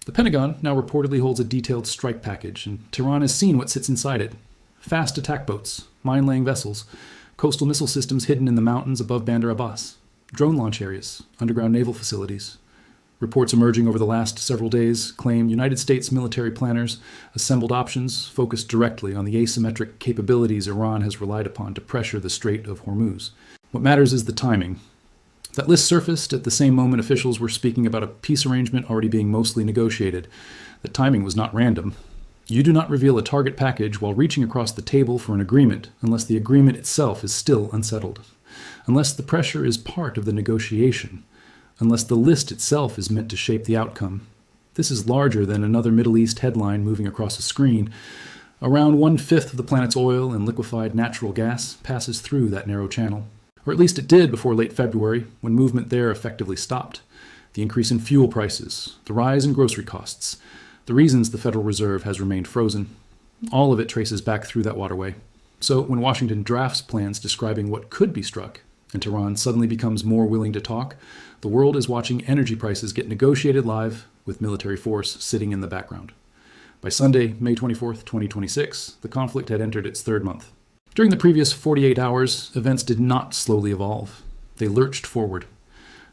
The Pentagon now reportedly holds a detailed strike package, and Tehran has seen what sits inside it. Fast attack boats, mine-laying vessels, coastal missile systems hidden in the mountains above Bandar Abbas, drone launch areas, underground naval facilities. Reports emerging over the last several days claim United States military planners assembled options focused directly on the asymmetric capabilities Iran has relied upon to pressure the Strait of Hormuz. What matters is the timing. That list surfaced at the same moment officials were speaking about a peace arrangement already being mostly negotiated. The timing was not random. You do not reveal a target package while reaching across the table for an agreement unless the agreement itself is still unsettled, unless the pressure is part of the negotiation, unless the list itself is meant to shape the outcome. This is larger than another Middle East headline moving across a screen. Around 1/5 of the planet's oil and liquefied natural gas passes through that narrow channel. Or at least it did before late February, when movement there effectively stopped. The increase in fuel prices, the rise in grocery costs, the reasons the Federal Reserve has remained frozen. All of it traces back through that waterway. So when Washington drafts plans describing what could be struck, and Tehran suddenly becomes more willing to talk, the world is watching energy prices get negotiated live with military force sitting in the background. By Sunday, May 24th, 2026, the conflict had entered its third month. During the previous 48 hours, events did not slowly evolve. They lurched forward.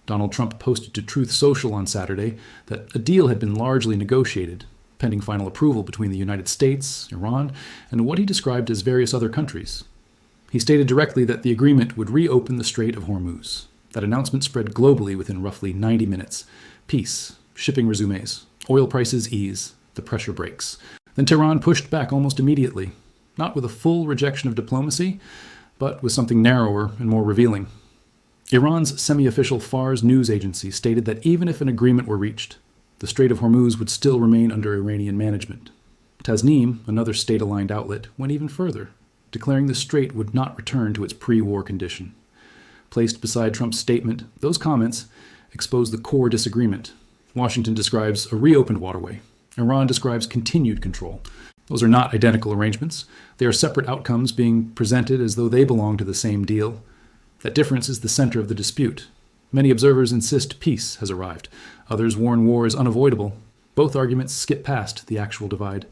Donald Trump posted to Truth Social on Saturday that a deal had been largely negotiated, pending final approval between the United States, Iran, and what he described as various other countries. He stated directly that the agreement would reopen the Strait of Hormuz. That announcement spread globally within roughly 90 minutes. Peace, shipping resumes, oil prices ease, the pressure breaks. Then Tehran pushed back almost immediately, not with a full rejection of diplomacy, but with something narrower and more revealing. Iran's semi-official Fars news agency stated that even if an agreement were reached, the Strait of Hormuz would still remain under Iranian management. Tasnim, another state-aligned outlet, went even further, declaring the strait would not return to its pre-war condition. Placed beside Trump's statement, those comments expose the core disagreement. Washington describes a reopened waterway. Iran describes continued control. Those are not identical arrangements. They are separate outcomes being presented as though they belong to the same deal. That difference is the center of the dispute. Many observers insist peace has arrived. Others warn war is unavoidable. Both arguments skip past the actual divide.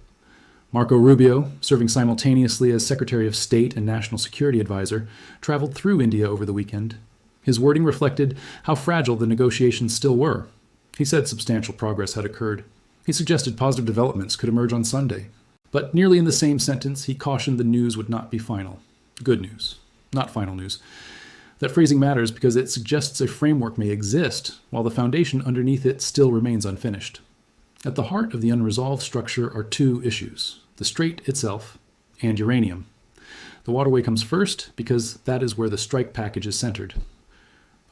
Marco Rubio, serving simultaneously as Secretary of State and National Security Advisor, traveled through India over the weekend. His wording reflected how fragile the negotiations still were. He said substantial progress had occurred. He suggested positive developments could emerge on Sunday. But nearly in the same sentence, he cautioned the news would not be final. Good news, not final news. That phrasing matters because it suggests a framework may exist, while the foundation underneath it still remains unfinished. At the heart of the unresolved structure are two issues: the strait itself and uranium. The waterway comes first because that is where the strike package is centered.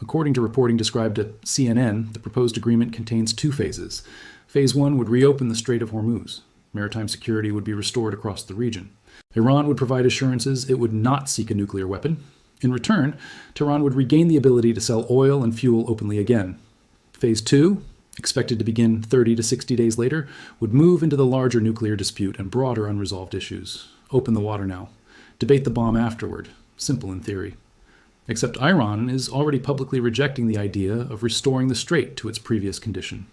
According to reporting described at CNN, the proposed agreement contains two phases. Phase 1 would reopen the Strait of Hormuz. Maritime security would be restored across the region. Iran would provide assurances it would not seek a nuclear weapon. In return, Tehran would regain the ability to sell oil and fuel openly again. Phase 2, expected to begin 30 to 60 days later, would move into the larger nuclear dispute and broader unresolved issues. Open the water now. Debate the bomb afterward. Simple in theory. Except Iran is already publicly rejecting the idea of restoring the strait to its previous condition.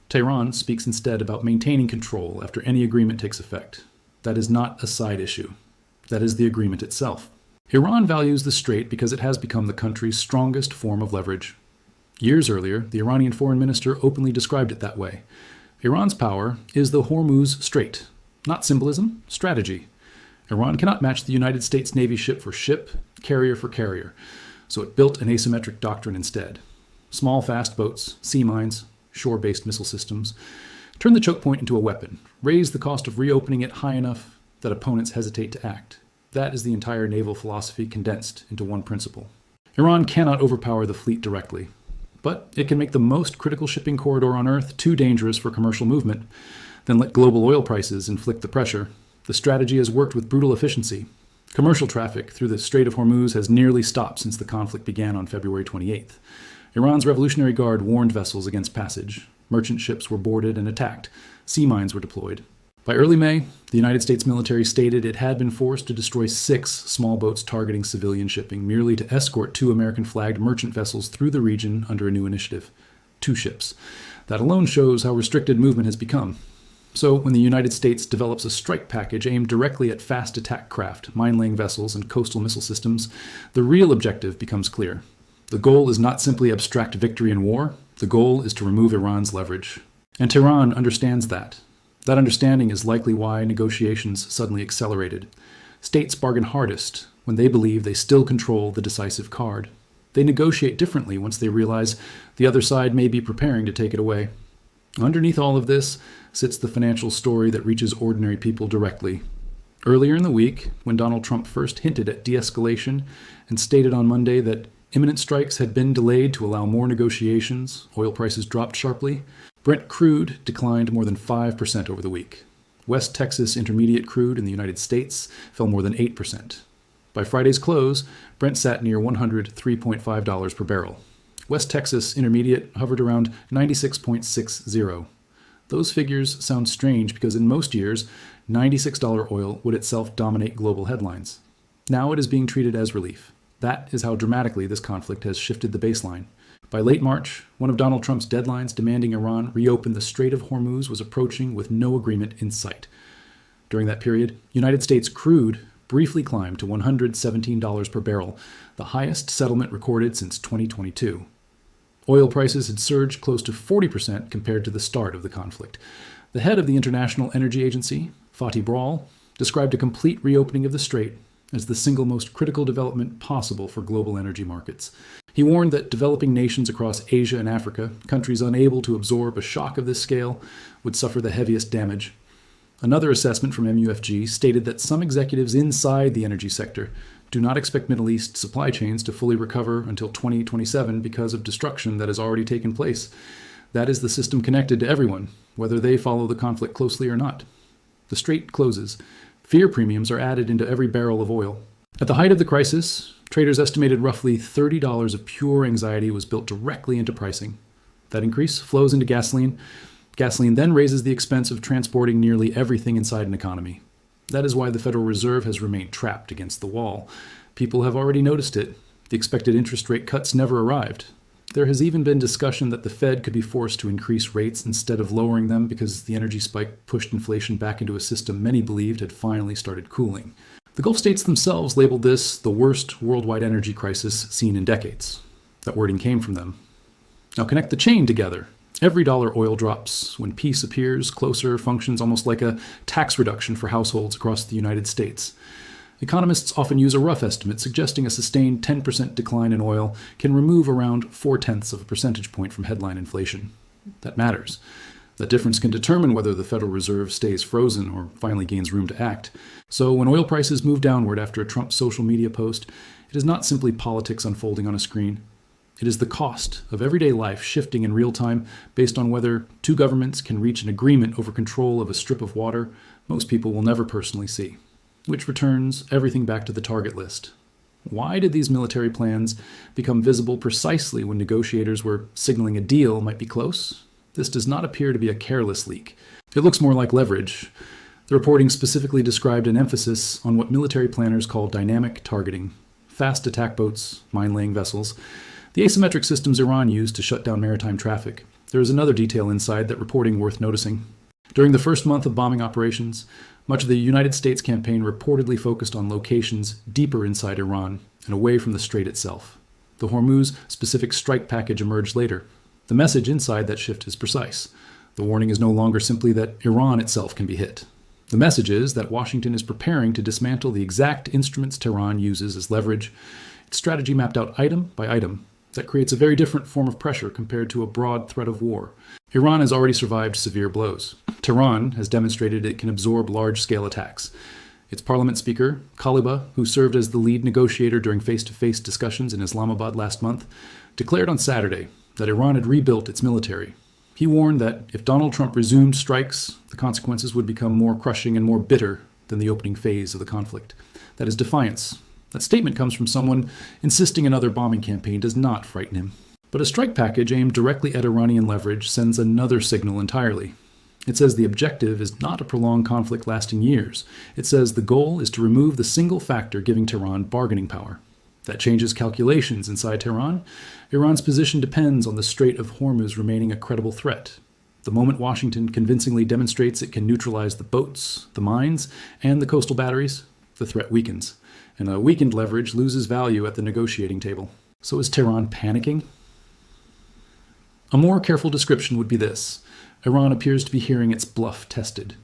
Tehran speaks instead about maintaining control after any agreement takes effect. That is not a side issue. That is the agreement itself. Iran values the strait because it has become the country's strongest form of leverage. Years earlier, the Iranian foreign minister openly described it that way. Iran's power is the Hormuz Strait. Not symbolism, strategy. Iran cannot match the United States Navy ship for ship, carrier for carrier, so it built an asymmetric doctrine instead. Small, fast boats, sea mines, shore-based missile systems. Turn the choke point into a weapon. Raise the cost of reopening it high enough that opponents hesitate to act. That is the entire naval philosophy condensed into one principle. Iran cannot overpower the fleet directly, but it can make the most critical shipping corridor on Earth too dangerous for commercial movement, then let global oil prices inflict the pressure. The strategy has worked with brutal efficiency. Commercial traffic through the Strait of Hormuz has nearly stopped since the conflict began on February 28th. Iran's Revolutionary Guard warned vessels against passage. Merchant ships were boarded and attacked. Sea mines were deployed. By early May, the United States military stated it had been forced to destroy 6 small boats targeting civilian shipping merely to escort 2 American-flagged merchant vessels through the region under a new initiative. 2 ships. That alone shows how restricted movement has become. So, when the United States develops a strike package aimed directly at fast attack craft, mine-laying vessels, and coastal missile systems, the real objective becomes clear. The goal is not simply abstract victory in war, the goal is to remove Iran's leverage. And Tehran understands that. That understanding is likely why negotiations suddenly accelerated. States bargain hardest when they believe they still control the decisive card. They negotiate differently once they realize the other side may be preparing to take it away. Underneath all of this sits the financial story that reaches ordinary people directly. Earlier in the week, when Donald Trump first hinted at de-escalation and stated on Monday that imminent strikes had been delayed to allow more negotiations, oil prices dropped sharply. Brent crude declined more than 5% over the week. West Texas Intermediate crude in the United States fell more than 8%. By Friday's close, Brent sat near $103.5 per barrel. West Texas Intermediate hovered around 96.60. Those figures sound strange because in most years, $96 oil would itself dominate global headlines. Now it is being treated as relief. That is how dramatically this conflict has shifted the baseline. By late March, one of Donald Trump's deadlines demanding Iran reopen the Strait of Hormuz was approaching with no agreement in sight. During that period, United States crude briefly climbed to $117 per barrel, the highest settlement recorded since 2022. Oil prices had surged close to 40% compared to the start of the conflict. The head of the International Energy Agency, Fatih Birol, described a complete reopening of the strait as the single most critical development possible for global energy markets. He warned that developing nations across Asia and Africa, countries unable to absorb a shock of this scale, would suffer the heaviest damage. Another assessment from MUFG stated that some executives inside the energy sector do not expect Middle East supply chains to fully recover until 2027 because of destruction that has already taken place. That is the system connected to everyone, whether they follow the conflict closely or not. The strait closes. Fear premiums are added into every barrel of oil. At the height of the crisis, traders estimated roughly $30 of pure anxiety was built directly into pricing. That increase flows into gasoline. Gasoline then raises the expense of transporting nearly everything inside an economy. That is why the Federal Reserve has remained trapped against the wall. People have already noticed it. The expected interest rate cuts never arrived. There has even been discussion that the Fed could be forced to increase rates instead of lowering them because the energy spike pushed inflation back into a system many believed had finally started cooling. The Gulf states themselves labeled this the worst worldwide energy crisis seen in decades. That wording came from them. Now connect the chain together. Every dollar oil drops when peace appears closer functions almost like a tax reduction for households across the United States. Economists often use a rough estimate suggesting a sustained 10% decline in oil can remove around 0.4 of a percentage point from headline inflation. That matters. That difference can determine whether the Federal Reserve stays frozen or finally gains room to act. So when oil prices move downward after a Trump social media post, it is not simply politics unfolding on a screen. It is the cost of everyday life shifting in real time based on whether two governments can reach an agreement over control of a strip of water most people will never personally see, which returns everything back to the target list. Why did these military plans become visible precisely when negotiators were signaling a deal might be close? This does not appear to be a careless leak. It looks more like leverage. The reporting specifically described an emphasis on what military planners call dynamic targeting, fast attack boats, mine-laying vessels, the asymmetric systems Iran used to shut down maritime traffic. There is another detail inside that reporting worth noticing. During the first month of bombing operations, much of the United States campaign reportedly focused on locations deeper inside Iran and away from the strait itself. The Hormuz-specific strike package emerged later. The message inside that shift is precise. The warning is no longer simply that Iran itself can be hit. The message is that Washington is preparing to dismantle the exact instruments Tehran uses as leverage, its strategy mapped out item by item. That creates a very different form of pressure compared to a broad threat of war. Iran has already survived severe blows. Tehran has demonstrated it can absorb large-scale attacks. Its parliament speaker, Kaliba, who served as the lead negotiator during face-to-face discussions in Islamabad last month, declared on Saturday that Iran had rebuilt its military. He warned that if Donald Trump resumed strikes, the consequences would become more crushing and more bitter than the opening phase of the conflict. That is defiance. That statement comes from someone insisting another bombing campaign does not frighten him. But a strike package aimed directly at Iranian leverage sends another signal entirely. It says the objective is not a prolonged conflict lasting years. It says the goal is to remove the single factor giving Tehran bargaining power. That changes calculations inside Tehran. Iran's position depends on the Strait of Hormuz remaining a credible threat. The moment Washington convincingly demonstrates it can neutralize the boats, the mines, and the coastal batteries, the threat weakens, and a weakened leverage loses value at the negotiating table. So is Tehran panicking? A more careful description would be this. Iran appears to be hearing its bluff tested.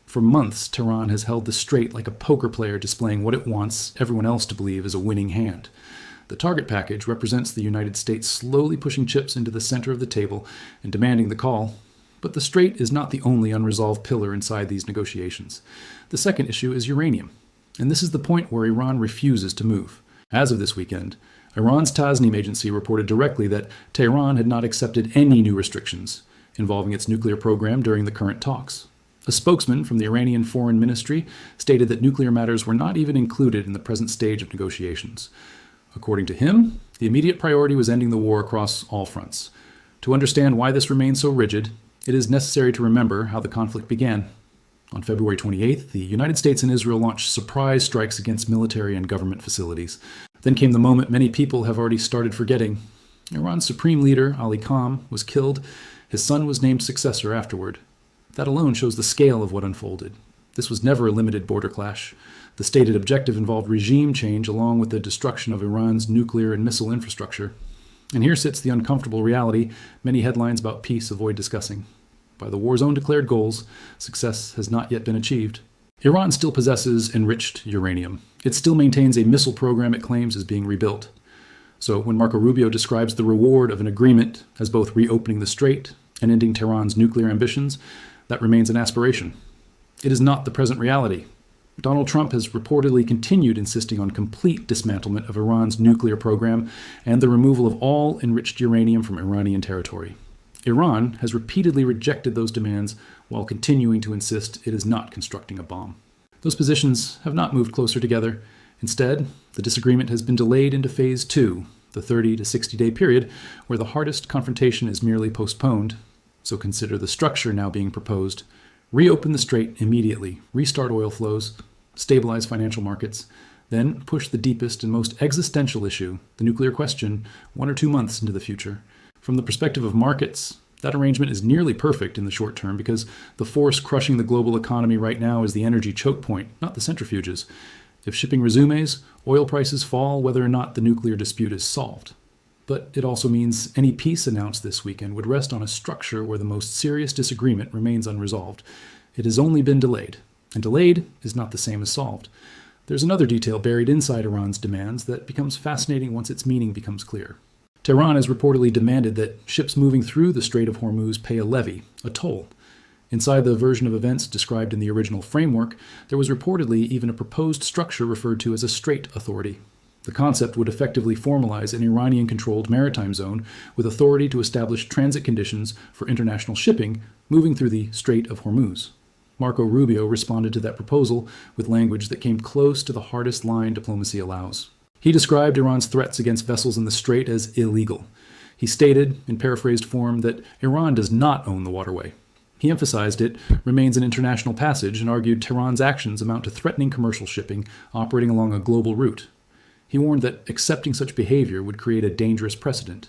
For months, Tehran has held the strait like a poker player displaying what it wants everyone else to believe is a winning hand. The target package represents the United States slowly pushing chips into the center of the table and demanding the call. But the strait is not the only unresolved pillar inside these negotiations. The second issue is uranium. And this is the point where Iran refuses to move. As of this weekend, Iran's Tasnim agency reported directly that Tehran had not accepted any new restrictions involving its nuclear program during the current talks. A spokesman from the Iranian Foreign Ministry stated that nuclear matters were not even included in the present stage of negotiations. According to him, the immediate priority was ending the war across all fronts. To understand why this remains so rigid, it is necessary to remember how the conflict began. On February 28th, the United States and Israel launched surprise strikes against military and government facilities. Then came the moment many people have already started forgetting. Iran's supreme leader, Ali Khamenei, was killed. His son was named successor afterward. That alone shows the scale of what unfolded. This was never a limited border clash. The stated objective involved regime change along with the destruction of Iran's nuclear and missile infrastructure. And here sits the uncomfortable reality many headlines about peace avoid discussing. By the war's own declared goals, success has not yet been achieved. Iran still possesses enriched uranium. It still maintains a missile program it claims is being rebuilt. So when Marco Rubio describes the reward of an agreement as both reopening the strait and ending Tehran's nuclear ambitions, that remains an aspiration. It is not the present reality. Donald Trump has reportedly continued insisting on complete dismantlement of Iran's nuclear program and the removal of all enriched uranium from Iranian territory. Iran has repeatedly rejected those demands while continuing to insist it is not constructing a bomb. Those positions have not moved closer together. Instead, the disagreement has been delayed into Phase 2, the 30 to 60-day period where the hardest confrontation is merely postponed. So consider the structure now being proposed. Reopen the strait immediately, restart oil flows, stabilize financial markets, then push the deepest and most existential issue, the nuclear question, 1 or 2 months into the future. From the perspective of markets, that arrangement is nearly perfect in the short term because the force crushing the global economy right now is the energy choke point, not the centrifuges. If shipping resumes, oil prices fall whether or not the nuclear dispute is solved. But it also means any peace announced this weekend would rest on a structure where the most serious disagreement remains unresolved. It has only been delayed, and delayed is not the same as solved. There's another detail buried inside Iran's demands that becomes fascinating once its meaning becomes clear. Tehran has reportedly demanded that ships moving through the Strait of Hormuz pay a levy, a toll. Inside the version of events described in the original framework, there was reportedly even a proposed structure referred to as a Strait Authority. The concept would effectively formalize an Iranian-controlled maritime zone with authority to establish transit conditions for international shipping moving through the Strait of Hormuz. Marco Rubio responded to that proposal with language that came close to the hardest line diplomacy allows. He described Iran's threats against vessels in the strait as illegal. He stated, in paraphrased form, that Iran does not own the waterway. He emphasized it remains an international passage and argued Tehran's actions amount to threatening commercial shipping operating along a global route. He warned that accepting such behavior would create a dangerous precedent.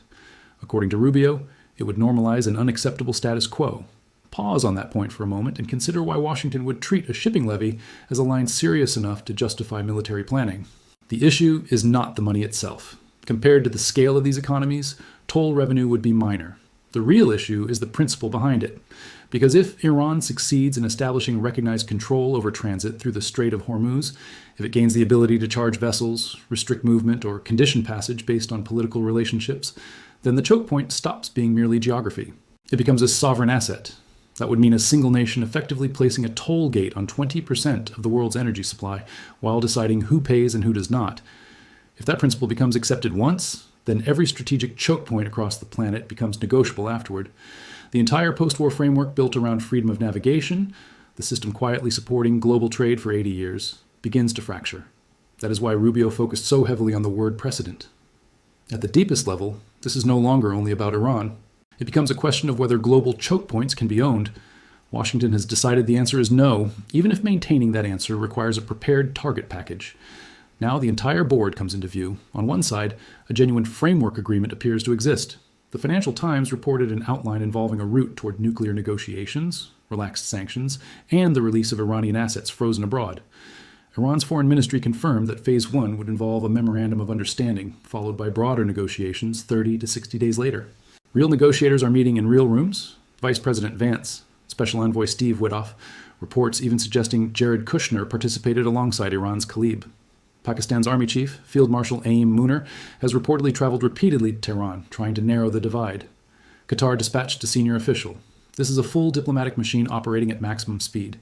According to Rubio, it would normalize an unacceptable status quo. Pause on that point for a moment and consider why Washington would treat a shipping levy as a line serious enough to justify military planning. The issue is not the money itself. Compared to the scale of these economies, toll revenue would be minor. The real issue is the principle behind it. Because if Iran succeeds in establishing recognized control over transit through the Strait of Hormuz, if it gains the ability to charge vessels, restrict movement, or condition passage based on political relationships, then the choke point stops being merely geography. It becomes a sovereign asset. That would mean a single nation effectively placing a toll gate on 20% of the world's energy supply while deciding who pays and who does not. If that principle becomes accepted once, then every strategic choke point across the planet becomes negotiable afterward. The entire post-war framework built around freedom of navigation, the system quietly supporting global trade for 80 years, begins to fracture. That is why Rubio focused so heavily on the word precedent. At the deepest level, this is no longer only about Iran. It becomes a question of whether global choke points can be owned. Washington has decided the answer is no, even if maintaining that answer requires a prepared target package. Now the entire board comes into view. On one side, a genuine framework agreement appears to exist. The Financial Times reported an outline involving a route toward nuclear negotiations, relaxed sanctions, and the release of Iranian assets frozen abroad. Iran's foreign ministry confirmed that Phase 1 would involve a memorandum of understanding, followed by broader negotiations 30 to 60 days later. Real negotiators are meeting in real rooms. Vice President Vance, Special Envoy Steve Witkoff, reports even suggesting Jared Kushner participated alongside Iran's Khalib. Pakistan's Army Chief, Field Marshal Aim Munir, has reportedly traveled repeatedly to Tehran, trying to narrow the divide. Qatar dispatched a senior official. This is a full diplomatic machine operating at maximum speed.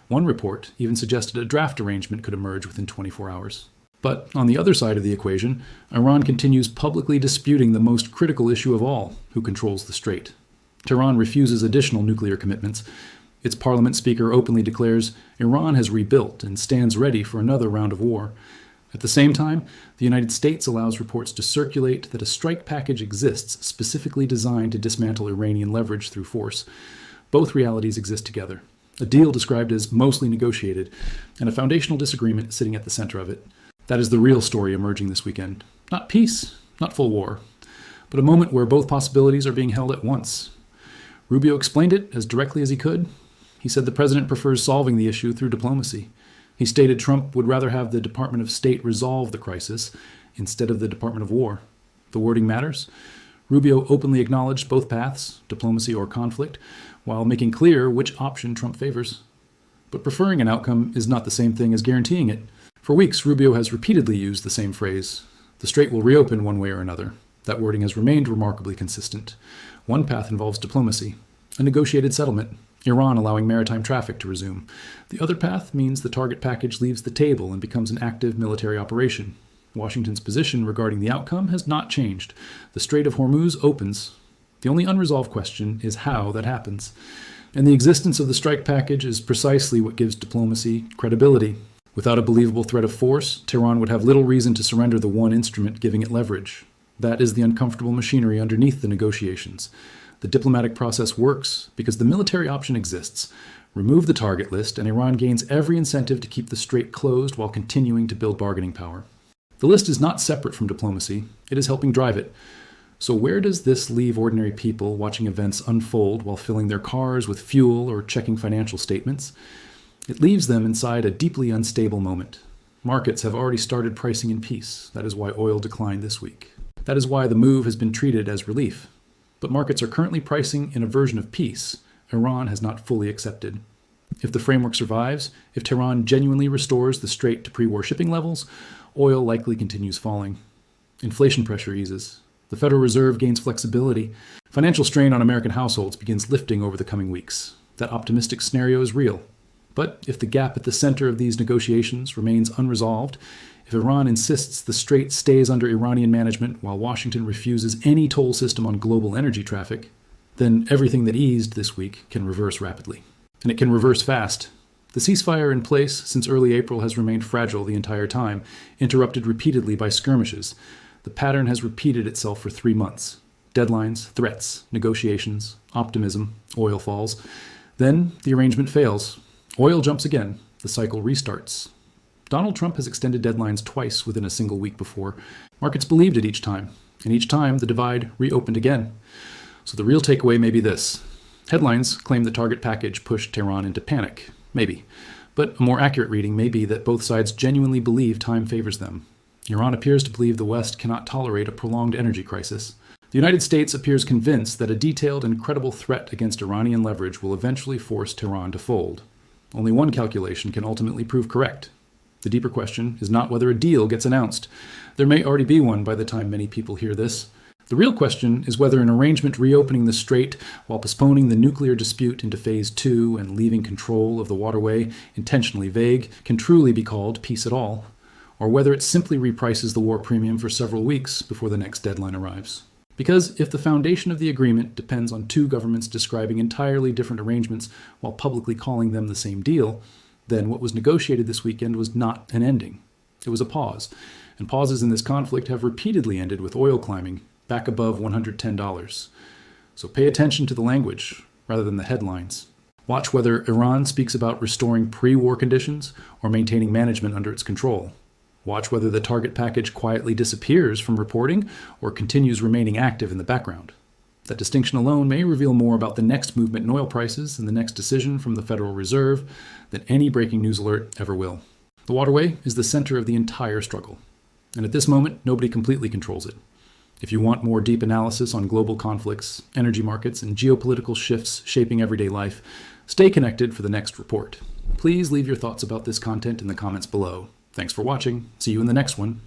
One report even suggested a draft arrangement could emerge within 24 hours. But on the other side of the equation, Iran continues publicly disputing the most critical issue of all, who controls the strait. Tehran refuses additional nuclear commitments. Its parliament speaker openly declares Iran has rebuilt and stands ready for another round of war. At the same time, the United States allows reports to circulate that a strike package exists specifically designed to dismantle Iranian leverage through force. Both realities exist together. A deal described as mostly negotiated, and a foundational disagreement sitting at the center of it. That is the real story emerging this weekend. Not peace, not full war, but a moment where both possibilities are being held at once. Rubio explained it as directly as he could. He said the president prefers solving the issue through diplomacy. He stated Trump would rather have the Department of State resolve the crisis instead of the Department of War. The wording matters. Rubio openly acknowledged both paths, diplomacy or conflict, while making clear which option Trump favors. But preferring an outcome is not the same thing as guaranteeing it. For weeks, Rubio has repeatedly used the same phrase. The strait will reopen one way or another. That wording has remained remarkably consistent. One path involves diplomacy, a negotiated settlement, Iran allowing maritime traffic to resume. The other path means the target package leaves the table and becomes an active military operation. Washington's position regarding the outcome has not changed. The Strait of Hormuz opens. The only unresolved question is how that happens. And the existence of the strike package is precisely what gives diplomacy credibility. Without a believable threat of force, Tehran would have little reason to surrender the one instrument giving it leverage. That is the uncomfortable machinery underneath the negotiations. The diplomatic process works because the military option exists. Remove the target list, and Iran gains every incentive to keep the strait closed while continuing to build bargaining power. The list is not separate from diplomacy. It is helping drive it. So where does this leave ordinary people watching events unfold while filling their cars with fuel or checking financial statements? It leaves them inside a deeply unstable moment. Markets have already started pricing in peace. That is why oil declined this week. That is why the move has been treated as relief. But markets are currently pricing in a version of peace Iran has not fully accepted. If the framework survives, if Tehran genuinely restores the strait to pre-war shipping levels, oil likely continues falling. Inflation pressure eases. The Federal Reserve gains flexibility. Financial strain on American households begins lifting over the coming weeks. That optimistic scenario is real. But if the gap at the center of these negotiations remains unresolved, if Iran insists the strait stays under Iranian management while Washington refuses any toll system on global energy traffic, then everything that eased this week can reverse rapidly. And it can reverse fast. The ceasefire in place since early April has remained fragile the entire time, interrupted repeatedly by skirmishes. The pattern has repeated itself for 3 months. Deadlines, threats, negotiations, optimism, oil falls. Then the arrangement fails. Oil jumps again. The cycle restarts. Donald Trump has extended deadlines twice within a single week before. Markets believed it each time, and each time the divide reopened again. So the real takeaway may be this. Headlines claim the target package pushed Tehran into panic. Maybe. But a more accurate reading may be that both sides genuinely believe time favors them. Iran appears to believe the West cannot tolerate a prolonged energy crisis. The United States appears convinced that a detailed and credible threat against Iranian leverage will eventually force Tehran to fold. Only one calculation can ultimately prove correct. The deeper question is not whether a deal gets announced. There may already be one by the time many people hear this. The real question is whether an arrangement reopening the strait while postponing the nuclear dispute into Phase 2 and leaving control of the waterway intentionally vague can truly be called peace at all, or whether it simply reprices the war premium for several weeks before the next deadline arrives. Because if the foundation of the agreement depends on two governments describing entirely different arrangements while publicly calling them the same deal, then what was negotiated this weekend was not an ending. It was a pause, and pauses in this conflict have repeatedly ended with oil climbing back above $110. So pay attention to the language rather than the headlines. Watch whether Iran speaks about restoring pre-war conditions or maintaining management under its control. Watch whether the target package quietly disappears from reporting or continues remaining active in the background. That distinction alone may reveal more about the next movement in oil prices and the next decision from the Federal Reserve than any breaking news alert ever will. The waterway is the center of the entire struggle, and at this moment, nobody completely controls it. If you want more deep analysis on global conflicts, energy markets, and geopolitical shifts shaping everyday life, stay connected for the next report. Please leave your thoughts about this content in the comments below. Thanks for watching. See you in the next one.